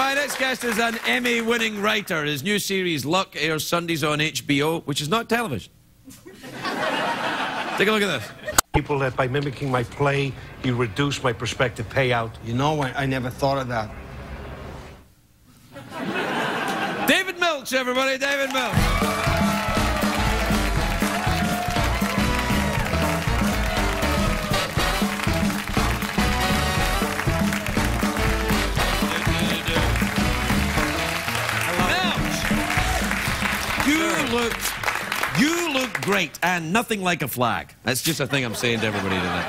My next guest is an Emmy-winning writer. His new series, Luck, airs Sundays on HBO, which is not television. Take a look at this. People that by mimicking my play, you reduce my prospective payout. You know, I never thought of that. David Milch, everybody, David Milch. You look great, and nothing like a flag. That's just a thing I'm saying to everybody tonight.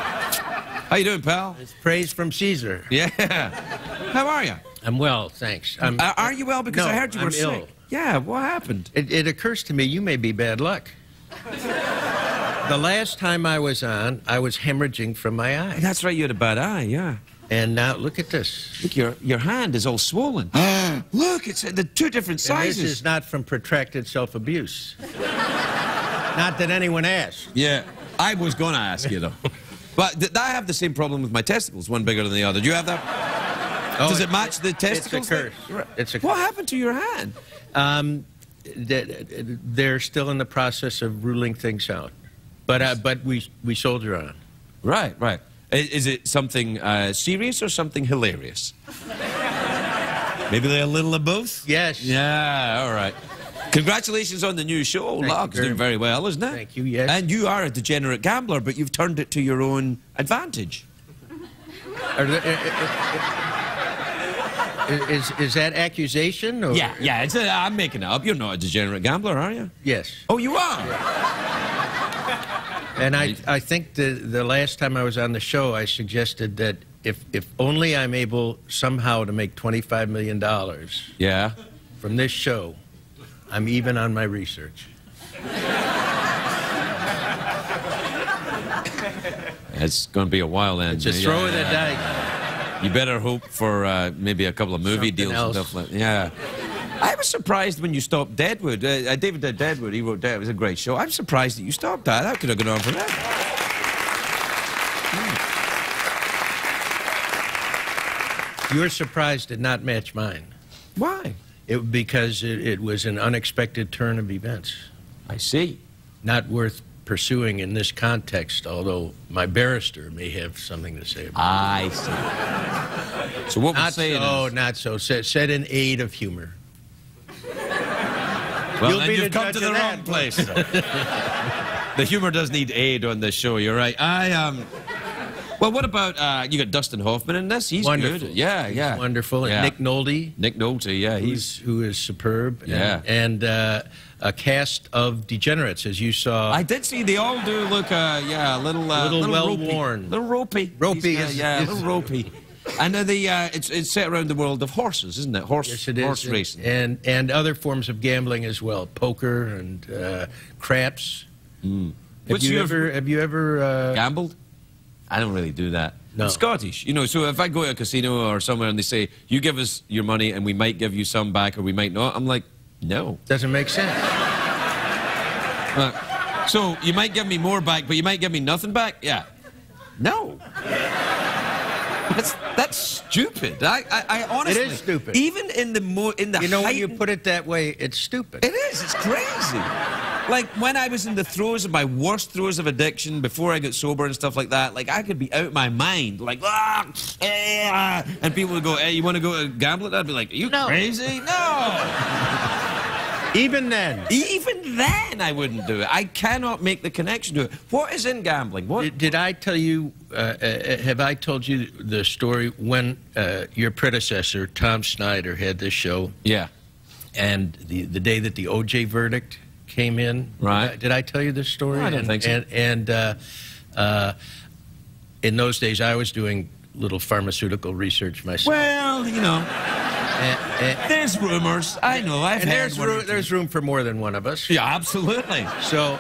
How you doing, pal? It's praise from Caesar. Yeah. How are you? I'm well, thanks. Are you well? Because no, I heard you were sick. ill. Yeah, what happened? It occurs to me you may be bad luck. The last time I was on, I was hemorrhaging from my eye. That's right, you had a bad eye, yeah. And now, look at this. Look, your hand is all swollen. Look, it's the two different sizes. And this is not from protracted self-abuse. Not that anyone asked. Yeah, I was going to ask you, though. But I have the same problem with my testicles, one bigger than the other. Do you have that? Oh, Does it match the testicles? It's a curse. It's a curse. What happened to your hand? They're still in the process of ruling things out. But we soldier on. Right, right. Is it something serious or something hilarious? Maybe they're a little of both? Yes. Yeah, all right. Congratulations on the new show. Luck is doing very well, isn't it? Thank you, yes. And you are a degenerate gambler, but you've turned it to your own advantage. Is that accusation? Or? Yeah. I'm making it up. You're not a degenerate gambler, are you? Yes. Oh, you are? And I think the last time I was on the show, I suggested that if only I'm able somehow to make $25 million from this show, I'm even on my research. It's going to be a while then. It's a throw of the dice. You better hope for maybe a couple of movie Something deals else. and stuff like that. Yeah. I was surprised when you stopped Deadwood. David did Deadwood. He wrote Deadwood. It was a great show. I'm surprised that you stopped that. That could have gone on forever. Your surprise did not match mine. Why? Because it was an unexpected turn of events. I see. Not worth pursuing in this context, although my barrister may have something to say about it. I see. So what we're saying is... Not so. Said in aid of humor. Well, then you've come to the wrong place. The humor does need aid on this show, you're right. Well, what about, you got Dustin Hoffman in this? He's wonderful. Good. Yeah. He's wonderful. Yeah. And Nick Nolte. Nick Nolte, yeah. Who is superb. Yeah. And a cast of degenerates, as you saw. I did see they all do look, a little well-worn. Little ropey. Ropey a little ropey. And it's set around the world of horses, isn't it? Yes, it is. Horse racing. And other forms of gambling as well. Poker and craps. Mm. Have you ever gambled? I don't really do that. No. I'm Scottish, you know, so if I go to a casino or somewhere and they say, you give us your money and we might give you some back or we might not, I'm like, no. Doesn't make sense. So you might give me more back, but you might give me nothing back? Yeah. No. That's stupid. I honestly... It is stupid. Even in the You know, when you put it that way, it's stupid. It is. It's crazy. Like, when I was in the throes of my worst throes of addiction, before I got sober and stuff like that, like, I could be out of my mind, like, and people would go, hey, you want to go gamble? I'd be like, are you crazy? No! Even then? Even then, I wouldn't do it. I cannot make the connection to it. What is in gambling? What? Did I tell you, have I told you the story when your predecessor, Tom Snyder, had this show? Yeah. And the day that the O.J. verdict came in. Right. Did I tell you this story? No, I don't think so. And in those days, I was doing little pharmaceutical research myself. Well, you know, there's rumors. I know. I've heard there's room for more than one of us. Yeah, absolutely. So,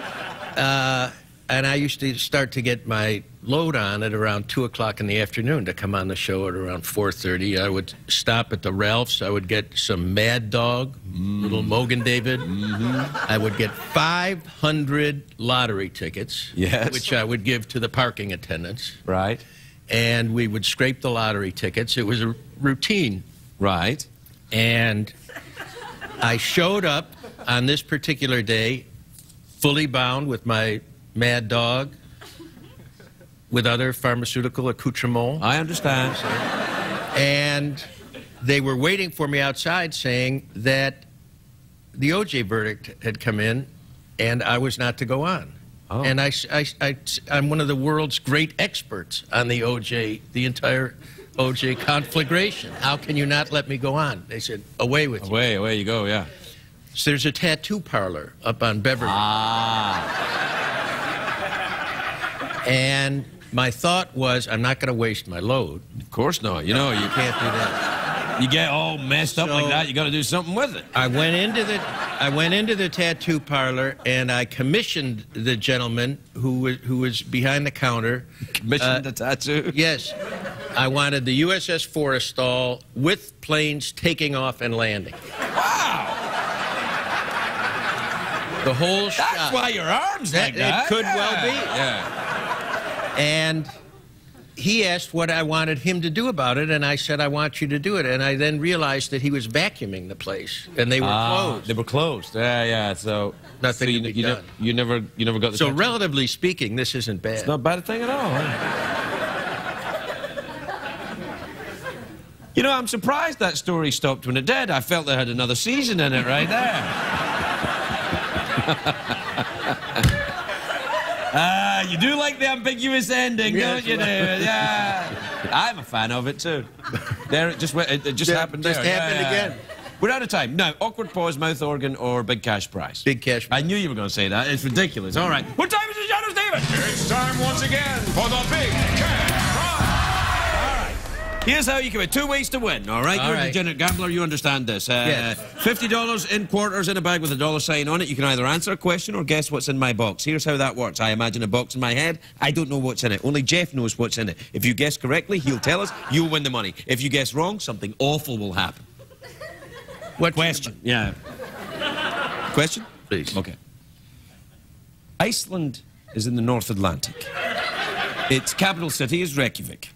and I used to start to get my load on at around 2 o'clock in the afternoon to come on the show at around 4:30. I would stop at the Ralph's. I would get some Mad Dog, little Mogan David. I would get 500 lottery tickets, which I would give to the parking attendants. Right. And we would scrape the lottery tickets. It was a routine. Right. And I showed up on this particular day, fully bound with my mad dog, with other pharmaceutical accoutrements. I understand. And they were waiting for me outside saying that the O.J. verdict had come in and I was not to go on. Oh. And I'm one of the world's great experts on the O.J., the entire O.J. conflagration. How can you not let me go on? They said, away with you. Away you go, yeah. So there's a tattoo parlor up on Beverly. And my thought was, I'm not going to waste my load. Of course not. You know, you Can't do that. You get all messed up like So- that, you got to do something with it. I went into the tattoo parlor and I commissioned the gentleman who was behind the counter. Commissioned the tattoo. Yes, I wanted the USS Forrestal with planes taking off and landing. Wow! The whole shot. That's why your arm's like It that. could well be. Yeah. And he asked what I wanted him to do about it, and I said, I want you to do it. And I then realized that he was vacuuming the place, and they were closed. They were closed. Yeah. So Nothing so to be done. You never got the So tattoo. relatively speaking, this isn't bad. It's not a bad thing at all. Huh? You know, I'm surprised that story stopped when it did. I felt it had another season in it right there. You do like the ambiguous ending, Yes, don't you, David? Yeah. I'm a fan of it, too. There, it just happened there. Just happened again. We're out of time. Now, awkward pause, mouth organ, or big cash prize? Big cash. I knew you were going to say that. It's ridiculous. All right. What time is it, Shadows, David? It's time once again for the big cash prize. Here's how you can win. 2 ways to win, all right? All You're a right. degenerate gambler. You understand this. Yes. $50 in quarters in a bag with a dollar sign on it. You can either answer a question or guess what's in my box. Here's how that works. I imagine a box in my head. I don't know what's in it. Only Jeff knows what's in it. If you guess correctly, he'll tell us. You'll win the money. If you guess wrong, something awful will happen. What Question. Yeah. Question? Please. Okay. Iceland is in the North Atlantic. Its capital city is Reykjavik.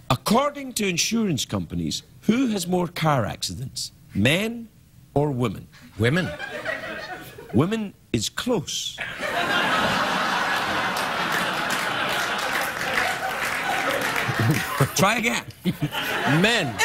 According to insurance companies, who has more car accidents, men or women? Women. Women is close. Try again. Men.